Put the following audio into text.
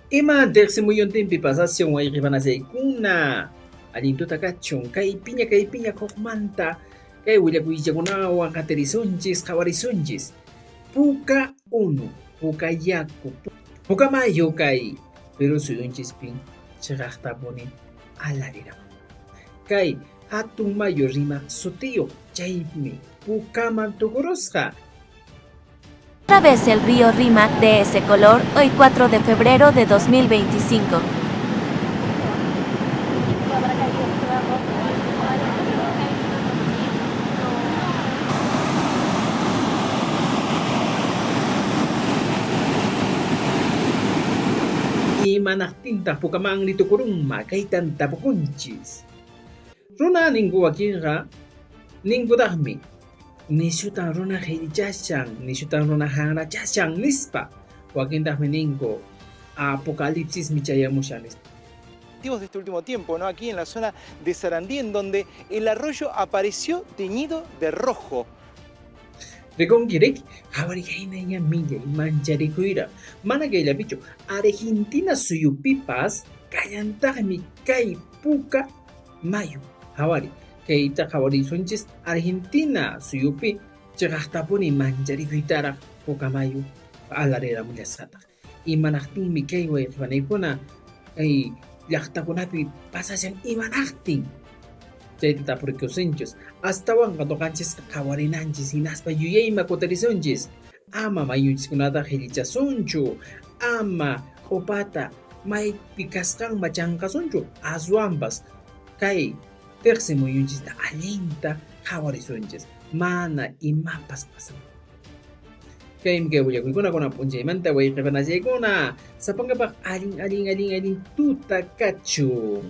Ima tersimuyuntinpi pasación wayqipanasaykuna allintuta kachun kay piña hukmanta kay willakuyllakunawan qatirisunchis qhawarisunchis puka unu puka yaku puka mayu kay Perú suyunchispin chiqaqtapuni alariramun kay hatun mayu rimaq sutiyuq chaymi pukaman tukurusqa. Otra vez el río Rímac de ese color, hoy 4 de febrero de 2025. Imanaqtintaq pukamanmi tukurunman kaytan tapukunchis. Runa ninguwakinqa ninkutaqmi nishutan runa qhillichashan nishutan runa hanrachashan nispa wakintaqmi ninku apocalipsismi chayamushan nispa. De este último tiempo, ¿no? Aquí en la zona de Sarandí, en donde el arroyo apareció teñido de rojo. Reconquirek hawarikaynaña millay mancharikuyra mana kayllapichu Argentina suyupipas kallantaqmi kay puka mayu hawari kayta hawarisunchis Argentina suyupi chiqaqtapuni mancharikuytaraq puka mayu alariramullashqataq imanaqtinmi kay wayqipanaykuna kay llaqtakunapi pasashan imanaqtin chayta tapurikusunchis astawan qatoqanchis qawarinanchis hinaspa yuyayma kutarisunchis ama mayunchiskunata qhillichasunchu ama q'upata maypi kasqanma chanqasunchu aswanpas kay tiqsi muyunchista allinta qhawarisunchis mana imapas pasan kaymi kay willakuykunakuna p'unchaymanta wayqipanachaykuna sapankapaq allin tuta kachun.